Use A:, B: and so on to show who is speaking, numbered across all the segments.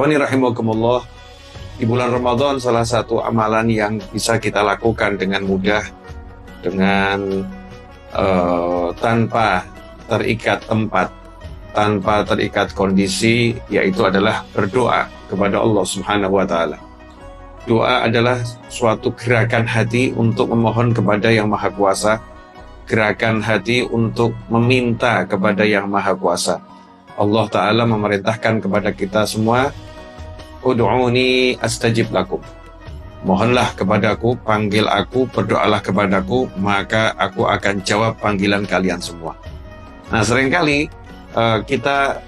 A: Ikhwani rahimakumullah, di bulan Ramadan salah satu amalan yang bisa kita lakukan dengan mudah, dengan tanpa terikat tempat, tanpa terikat kondisi, yaitu adalah berdoa kepada Allah Subhanahu wa Ta'ala. Doa adalah suatu gerakan hati untuk memohon kepada Yang Maha Kuasa, gerakan hati untuk meminta kepada Yang Maha Kuasa. Allah Ta'ala memerintahkan kepada kita semua, Ud'uni astajib lakum. Mohonlah kepadaku, panggil aku, berdoalah kepadaku, maka aku akan jawab panggilan kalian semua. Nah, seringkali kita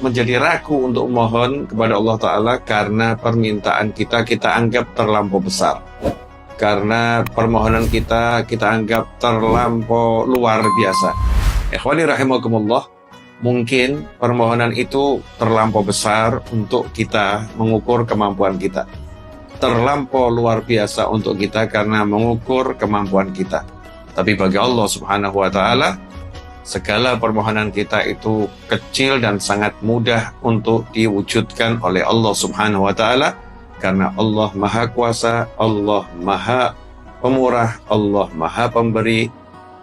A: menjadi ragu untuk mohon kepada Allah Ta'ala karena permintaan kita anggap terlampau besar. Karena permohonan kita anggap terlampau luar biasa. Ikhwani rahimakumullah, mungkin permohonan itu terlampau besar untuk kita mengukur kemampuan kita. Terlampau luar biasa untuk kita karena mengukur kemampuan kita. Tapi bagi Allah Subhanahu wa Ta'ala, segala permohonan kita itu kecil dan sangat mudah untuk diwujudkan oleh Allah Subhanahu wa Ta'ala, karena Allah Maha Kuasa, Allah Maha Pemurah, Allah Maha Pemberi,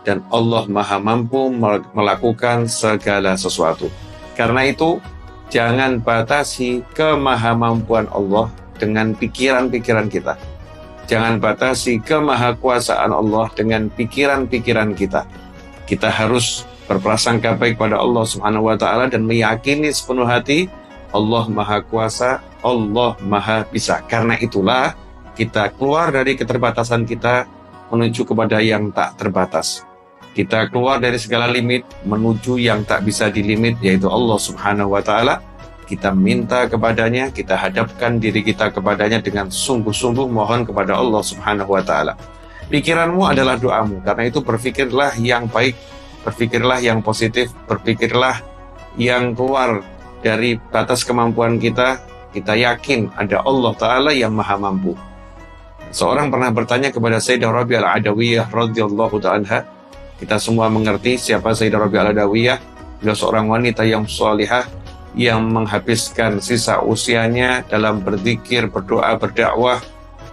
A: dan Allah Maha Mampu melakukan segala sesuatu. Karena itu, jangan batasi kemahamampuan Allah dengan pikiran-pikiran kita. Jangan batasi kemahakuasaan Allah dengan pikiran-pikiran kita. Kita harus berprasangka baik pada Allah Subhanahu wa Ta'ala dan meyakini sepenuh hati Allah Maha Kuasa, Allah Maha Bisa. Karena itulah kita keluar dari keterbatasan kita menuju kepada yang tak terbatas. Kita keluar dari segala limit menuju yang tak bisa dilimit, yaitu Allah Subhanahu wa Ta'ala. Kita minta kepadanya, kita hadapkan diri kita kepadanya dengan sungguh-sungguh mohon kepada Allah Subhanahu wa Ta'ala. Pikiranmu adalah doamu, karena itu berpikirlah yang baik, berpikirlah yang positif, berpikirlah yang keluar dari batas kemampuan kita. Kita yakin ada Allah Ta'ala yang Maha Mampu. Seorang pernah bertanya kepada Sayyidah Rabi'ah Al-Adawiyah radhiyallahu ta'ala. Kita semua mengerti siapa Sayyidah Rabi'ah Al-Adawiyah. Beliau seorang wanita yang salihah, yang menghabiskan sisa usianya dalam berzikir, berdoa, berdakwah,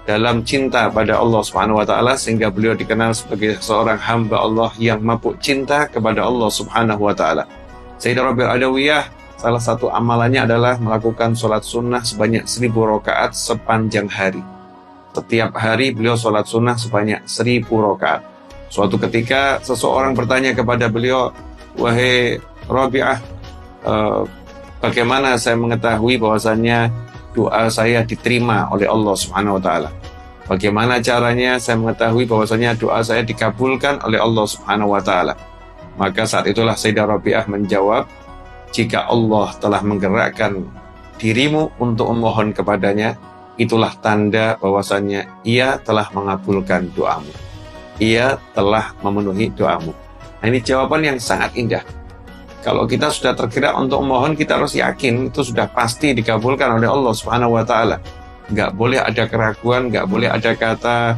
A: dalam cinta pada Allah Subhanahu wa Ta'ala, sehingga beliau dikenal sebagai seorang hamba Allah yang mabuk cinta kepada Allah Subhanahu wa Ta'ala. Sayyidah Rabi'ah Al-Adawiyah, salah satu amalannya adalah melakukan sholat sunnah sebanyak 1000 rakaat sepanjang hari. Setiap hari beliau sholat sunnah sebanyak 1000 rakaat. Suatu ketika seseorang bertanya kepada beliau, wahai Rabi'ah, bagaimana saya mengetahui bahwasannya doa saya diterima oleh Allah Subhanahu wa Ta'ala? Bagaimana caranya saya mengetahui bahwasannya doa saya dikabulkan oleh Allah Subhanahu wa Ta'ala? Maka saat itulah Sayyidah Rabi'ah menjawab, jika Allah telah menggerakkan dirimu untuk memohon kepadanya, itulah tanda bahwasannya Ia telah mengabulkan doamu. Ia telah memenuhi doamu. Nah, ini jawaban yang sangat indah. Kalau kita sudah tergerak untuk memohon, kita harus yakin itu sudah pasti dikabulkan oleh Allah Subhanahu wa Ta'ala. Nggak boleh ada keraguan, nggak boleh ada kata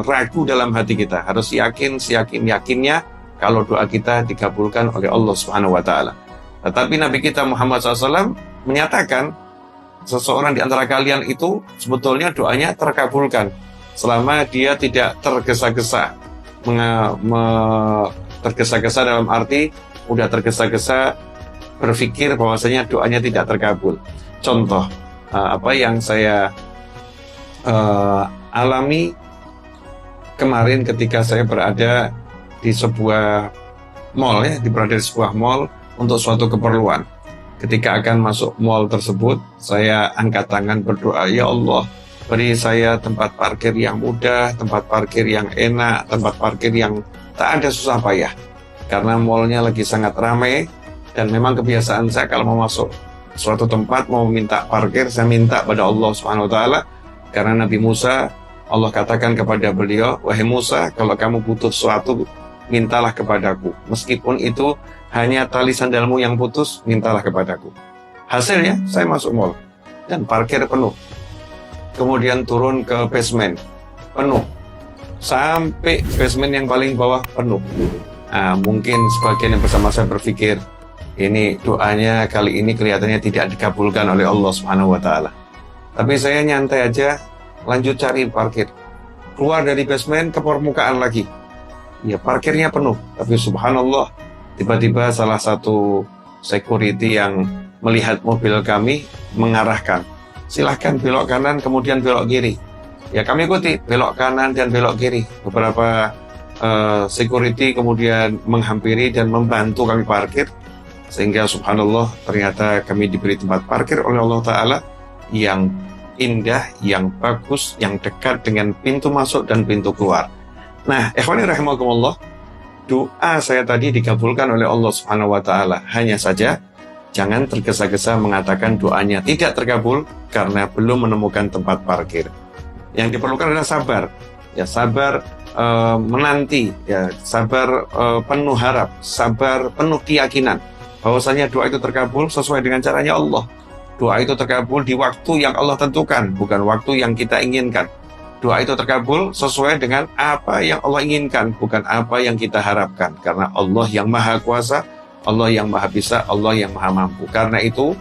A: ragu dalam hati kita. Harus yakin, seyakin-yakinnya kalau doa kita dikabulkan oleh Allah Subhanahu wa Ta'ala. Tetapi Nabi kita Muhammad SAW menyatakan, seseorang di antara kalian itu sebetulnya doanya terkabulkan selama dia tidak tergesa-gesa. Tergesa-gesa dalam arti udah tergesa-gesa berpikir bahwasanya doanya tidak terkabul. Contoh apa yang saya alami kemarin ketika saya berada di sebuah mall, berada di sebuah mall untuk suatu keperluan. Ketika akan masuk mall tersebut, saya angkat tangan berdoa, ya Allah, beri saya tempat parkir yang mudah, tempat parkir yang enak, tempat parkir yang tak ada susah payah. Karena mallnya lagi sangat ramai, dan memang kebiasaan saya kalau mau masuk suatu tempat, mau minta parkir, saya minta pada Allah Subhanahu wa Ta'ala. Karena Nabi Musa, Allah katakan kepada beliau, wahai Musa, kalau kamu butuh sesuatu, mintalah kepadaku. Meskipun itu hanya tali sandalmu yang putus, mintalah kepadaku. Hasilnya, saya masuk mall, dan parkir penuh. Kemudian turun ke basement, penuh. Sampai basement yang paling bawah penuh. Nah, mungkin sebagian yang bersama saya berpikir, ini doanya kali ini kelihatannya tidak dikabulkan oleh Allah Subhanahu wa taala. Tapi saya nyantai aja, lanjut cari parkir. Keluar dari basement ke permukaan lagi. Ya parkirnya penuh, tapi subhanallah, tiba-tiba salah satu security yang melihat mobil kami mengarahkan, silahkan belok kanan kemudian belok kiri. Ya kami ikuti belok kanan dan belok kiri. Beberapa security kemudian menghampiri dan membantu kami parkir, sehingga subhanallah ternyata kami diberi tempat parkir oleh Allah Ta'ala yang indah, yang bagus, yang dekat dengan pintu masuk dan pintu keluar. Nah, ikhwani rahimakumullah, doa saya tadi dikabulkan oleh Allah Subhanahu wa taala. Hanya saja jangan tergesa-gesa mengatakan doanya tidak terkabul karena belum menemukan tempat parkir. Yang diperlukan adalah sabar. Ya, sabar menanti, ya, sabar penuh harap, sabar penuh keyakinan bahwasanya doa itu terkabul sesuai dengan caranya Allah. Doa itu terkabul di waktu yang Allah tentukan, bukan waktu yang kita inginkan. Doa itu terkabul sesuai dengan apa yang Allah inginkan, bukan apa yang kita harapkan. Karena Allah yang maha kuasa, Allah yang maha bisa, Allah yang maha mampu. Karena itu,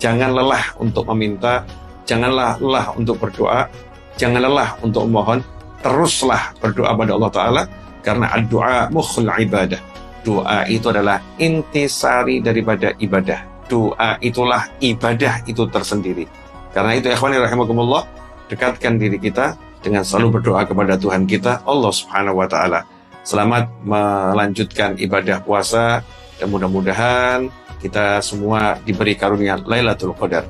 A: jangan lelah untuk meminta, janganlah lelah untuk berdoa, jangan lelah untuk memohon, teruslah berdoa pada Allah Ta'ala, karena doa mukhul ibadah. Doa itu adalah intisari daripada ibadah. Doa itulah ibadah itu tersendiri. Karena itu ikhwani rahimakumullah, dekatkan diri kita dengan selalu berdoa kepada Tuhan kita, Allah Subhanahu wa taala. Selamat melanjutkan ibadah puasa dan mudah-mudahan kita semua diberi karunia Lailatul Qadar.